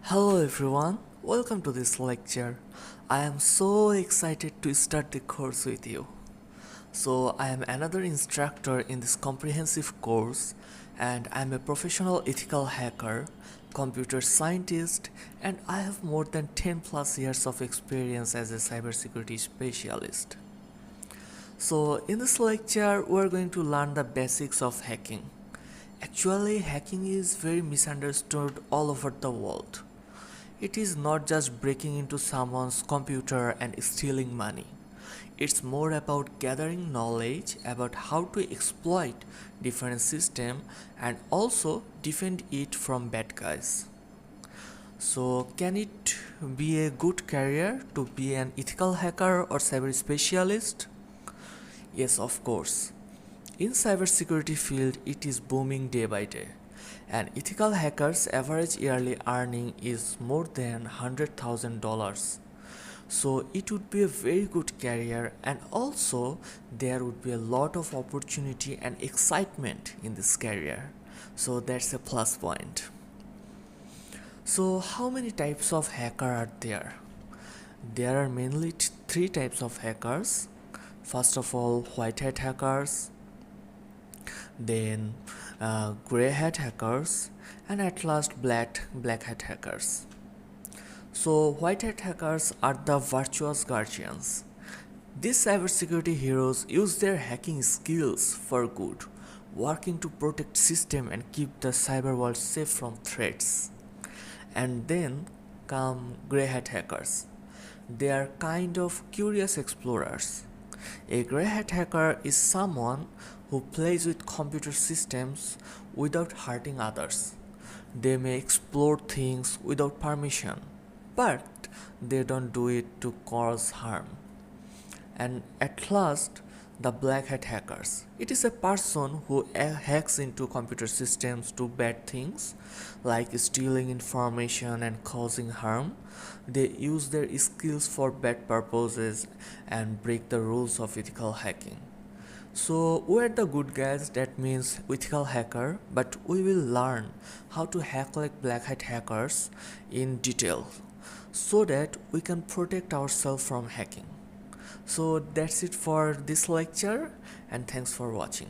Hello everyone, welcome to this lecture. I am so excited to start the course with you. So, I am another instructor in this comprehensive course, and I am a professional ethical hacker, computer scientist, and I have more than 10 plus years of experience as a cybersecurity specialist. So, in this lecture, we are going to learn the basics of hacking. Actually, hacking is very misunderstood all over the world. It is not just breaking into someone's computer and stealing money. It's more about gathering knowledge about how to exploit different systems and also defend it from bad guys. So, can it be a good career to be an ethical hacker or cyber specialist? Yes, of course. In cybersecurity field, it is booming day by day. An ethical hacker's average yearly earning is more than $100,000. So it would be a very good career, and also there would be a lot of opportunity and excitement in this career. So that's a plus point. So how many types of hacker are there? There are mainly three types of hackers. First of all, white hat hackers, then gray hat hackers, and at last black hat hackers. So white hat hackers are the virtuous guardians. These cybersecurity heroes use their hacking skills for good, working to protect system and keep the cyber world safe from threats. And then come grey hat hackers. They are kind of curious explorers. A grey hat hacker is someone who plays with computer systems without hurting others. They may explore things without permission, but they don't do it to cause harm. And at last, the black hat hackers. It is a person who hacks into computer systems to bad things like stealing information and causing harm. They use their skills for bad purposes and break the rules of ethical hacking. So we're the good guys, that means ethical hacker, but we will learn how to hack like black hat hackers in detail so that we can protect ourselves from hacking. So that's it for this lecture, and thanks for watching.